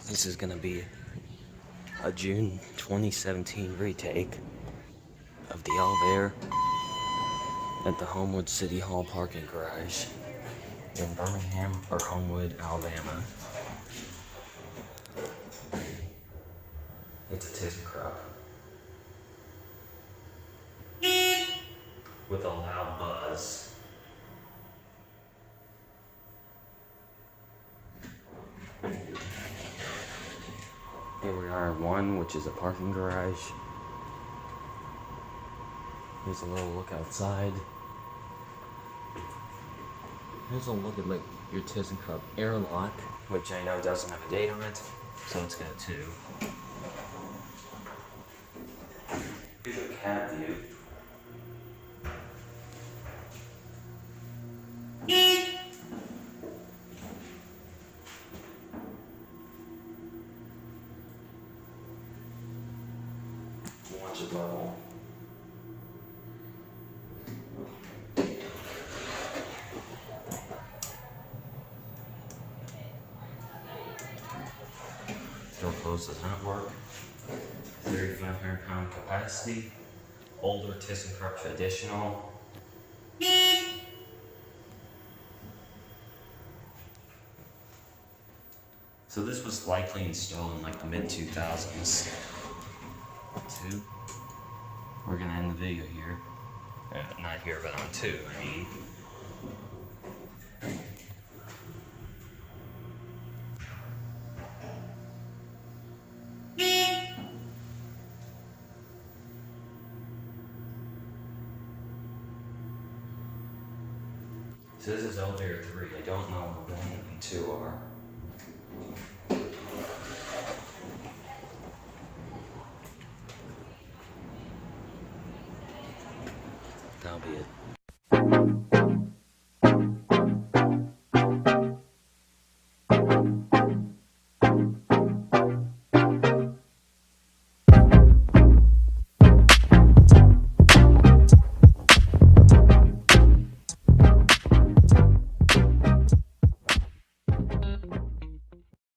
This is gonna be a June 2017 retake of the elevator at the Homewood City Hall parking garage in Birmingham or Homewood, Alabama. It's a ThyssenKrupp with a loud buzz. Here we are in one, which is a parking garage. Here's a little look outside. Here's a look at your ThyssenKrupp airlock, which I know doesn't have a date on it, so it's got two. Here's a cab view. Watch it level. Door close does not work. 3,500-pound capacity. Older ThyssenKrupp traditional. So this was likely installed in like the mid-2000s. We're gonna end the video here. Not here, but on two, I mean. So this is elevator 3. I don't know what 1 and 2 are. That'll be it.